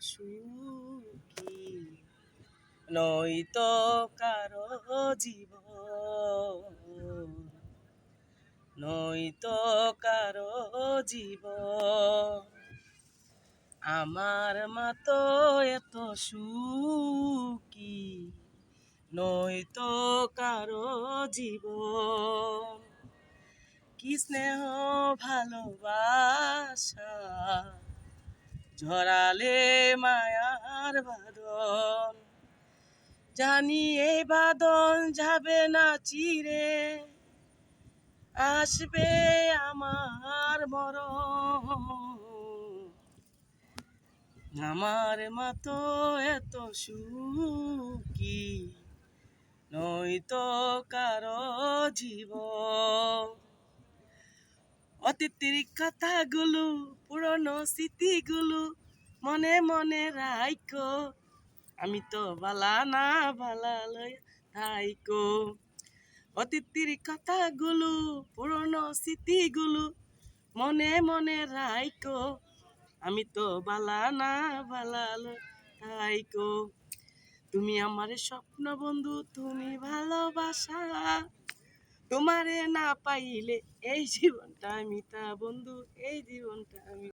সুখী নয়তো কারো জীবন, নয়তো কারো জীবন। আমার মা তো এত সুখী নয়তো কারো জীবন। কি স্নেহ ভালোবাসা ঝরালে মায়ার বাঁধন, জানি এই বাঁধন যাবে না চিরে, আসবে আমার মরণ। আমার মা তো এত সুখী নয়তো কারো জীবন। অতীতের কথাগুলো পুরনো স্মৃতিগুলো মনে মনে রাইখো, আমি তো বালা না বালা লই থাইকো। অতীতের কথাগুলো পুরনো স্মৃতিগুলো মনে মনে রাইখো, আমি তো বালা না বালা লই থাইকো। তুমি আমার স্বপ্ন বন্ধু, তুমি ভালোবাসা, তোমারে না পাইলে এই জীবনটা মিথ্যা বন্ধু, এই জীবনটা আমি